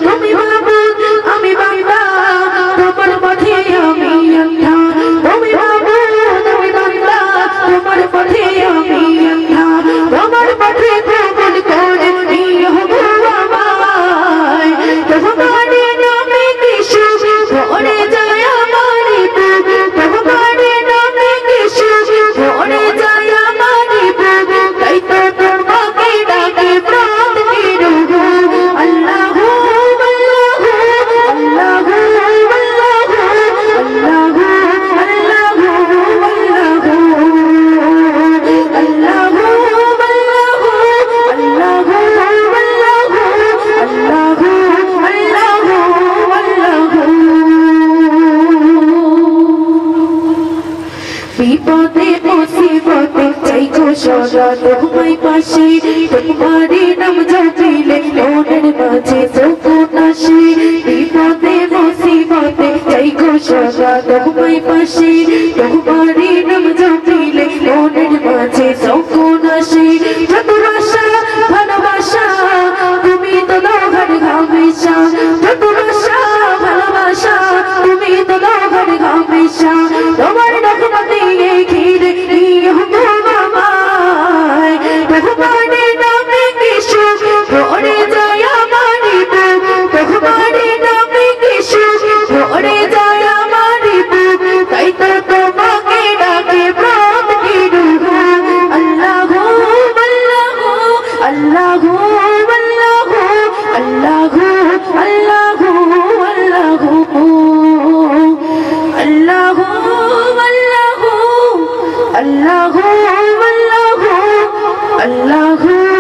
তুমি মাবুদ আমি বান্দা তোমার পথে আমি অন্ধা তুমি মাবুদ আমি বান্দা তোমার পথে আমি অন্ধা তোমার পথে কবুল করে নিও আমায় তোমার নামে কিছু ভরে যায় আমার বুক তোমার নামে কিছু ভরে যায় আমার বুক তাই তো তোমাকে ডাকে প্রাণ কি রূপ আল্লাহ আল্লাহ বিপদে মুসিবতে চাই গো সদা তোমায় পাশে তোমারই নাম জপিলে মনের মাঝে সুকুন আসে বিপদে মুসিবতে চাই গো সদা তোমায় পাশে তোমারই নাম জপিলে মনের মাঝে সুকুন আসে যত আশা ভালোবাসা তুমি তো লোহার ঘামেশা যত আশা ভালোবাসা তুমি তো লোহার ঘামেশা তোমার রহমতে ঘিরে নিও আমায় তোমার নামে কিছু ভরে যায় আমার বুক তোমার নামে কিছু ভরে যায় আমার বুক তাই তো তোমাকে ডাকে প্রাণ কি রূপ আল্লাহ আল্লাহ আল্লাহ আল্লাহ আল্লাহ আল্লাহ আল্লাহ আল্লাহ আল্লাহ আল্লাহ